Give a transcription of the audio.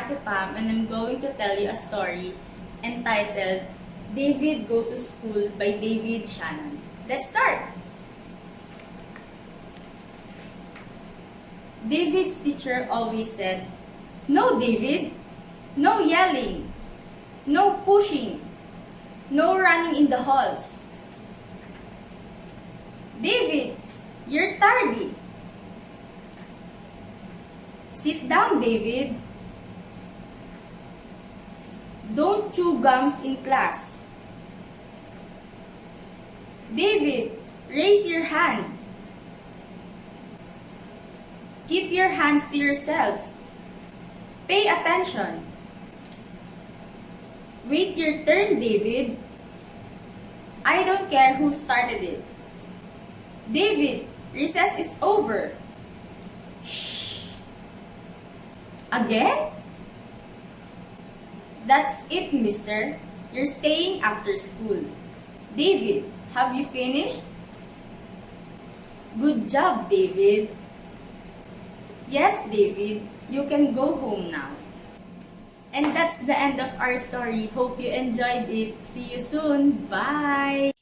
Ate Pam and I'm going to tell you a story entitled David Go to School by David Shannon. Let's start! David's teacher always said, "No, David! No yelling! No pushing! No running in the halls! David, you're tardy! Sit down, David! Don't chew gums in class! David, raise your hand! Keep your hands to yourself! Pay attention! Wait your turn, David! I don't care who started it! David, recess is over! Shh! Again? That's it, mister. You're staying after school. David, have you finished? Good job, David. Yes, David, you can go home now. And that's the end of our story. Hope you enjoyed it. See you soon. Bye!